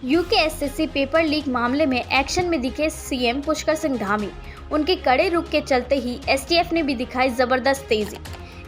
UKSSC paper leak मामले में action में दिखे सीएम पुष्कर सिंह धामी। उनके कड़े रुख के चलते ही एसटीएफ ने भी दिखाई जबरदस्त तेजी।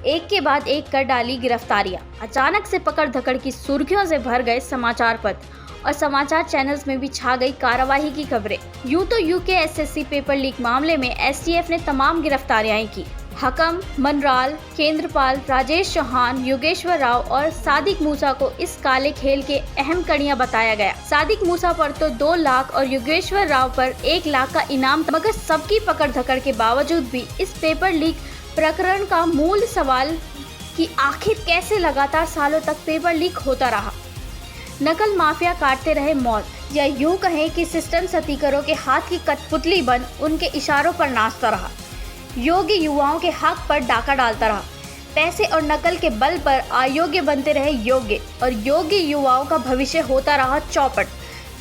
एक के बाद एक कर डाली गिरफ्तारियां। अचानक से पकड़ धकड़ की सुर्खियों से भर गए समाचार पत्र और समाचार चैनल्स में भी छा गई कार्रवाई की खबरें। यूं तो यूकेएसएससी पेपर लीक मामले में एसटीएफ ने तमाम गिरफ्तारियां की। हकम, मनराल, केंद्रपाल, राजेश चौहान, योगेश्वर राव और सादिक मूसा को इस काले खेल के अहम कड़ियां बताया गया। सादिक मूसा पर तो 2 लाख और योगेश्वर राव पर 1 लाख का इनाम, मगर सबकी पकड़ धकड़ के बावजूद भी इस पेपर लीक प्रकरण का मूल सवाल कि आखिर कैसे लगातार सालों तक पेपर लीक होता रहा। नकल माफिया काटते रहे मौत, या यूं कहें कि सिस्टम सतीकरों के हाथ की कठपुतली बन उनके इशारों पर नाचता रहा। योग्य युवाओं के हक पर डाका डालता रहा। पैसे और नकल के बल पर अयोग्य बनते रहे योग्य, और योग्य युवाओं का भविष्य होता रहा चौपट।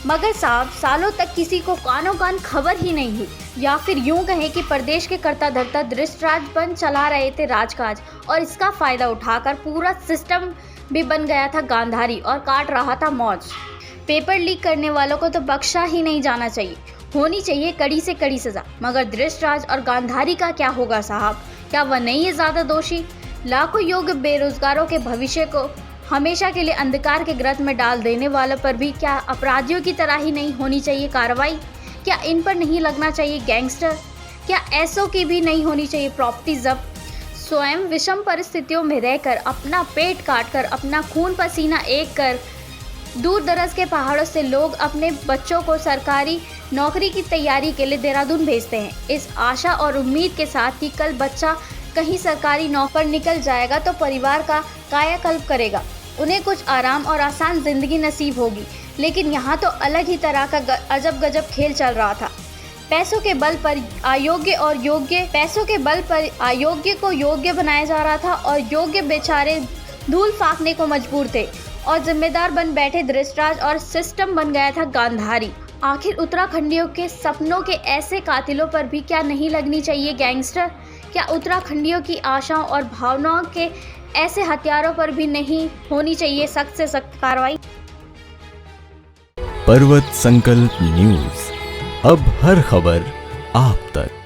मगर साहब, सालों तक किसी को कानों कान खबर ही नहीं हुई, या फिर यूं कहें कि प्रदेश के कर्ता धर्ता दृष्टराज बन चला रहे थे राजकाज, और इसका फायदा उठाकर पूरा सिस्टम भी बन गया था गांधारी और काट रहा था मौज। पेपर लीक करने वालों को तो बख्शा ही नहीं जाना चाहिए, होनी चाहिए कड़ी से कड़ी सजा। मगर दृष्टराज और गांधारी का क्या होगा साहब? क्या वह नहीं है ज्यादा दोषी? लाखों योग्य बेरोजगारों के भविष्य को हमेशा के लिए अंधकार के गर्त में डाल देने वालों पर भी क्या अपराधियों की तरह ही नहीं होनी चाहिए कार्रवाई? क्या इन पर नहीं लगना चाहिए गैंगस्टर? क्या ऐसों की भी नहीं होनी चाहिए प्रॉपर्टी जब्त? स्वयं विषम परिस्थितियों में रहकर, अपना पेट काटकर, अपना खून पसीना एक कर दूर दराज के पहाड़ों से लोग अपने बच्चों को सरकारी नौकरी की तैयारी के लिए देहरादून भेजते हैं, इस आशा और उम्मीद के साथ कि कल बच्चा कहीं सरकारी नौकर निकल जाएगा तो परिवार का कायाकल्प करेगा, उन्हें कुछ आराम और आसान जिंदगी नसीब होगी। लेकिन यहाँ तो अलग ही तरह का अजब गजब खेल चल रहा था। पैसों के बल पर अयोग्य को योग्य बनाया जा रहा था, और योग्य बेचारे धूल फांकने को मजबूर थे, और जिम्मेदार बन बैठे दृष्टराज, और सिस्टम बन गया था गांधारी। आखिर उत्तराखंडियों के सपनों के ऐसे कातिलों पर भी क्या नहीं लगनी चाहिए गैंगस्टर? क्या उत्तराखंडियों की आशाओं और भावनाओं के ऐसे हथियारों पर भी नहीं होनी चाहिए सख्त से सख्त कार्रवाई? पर्वत संकल्प न्यूज, अब हर खबर आप तक।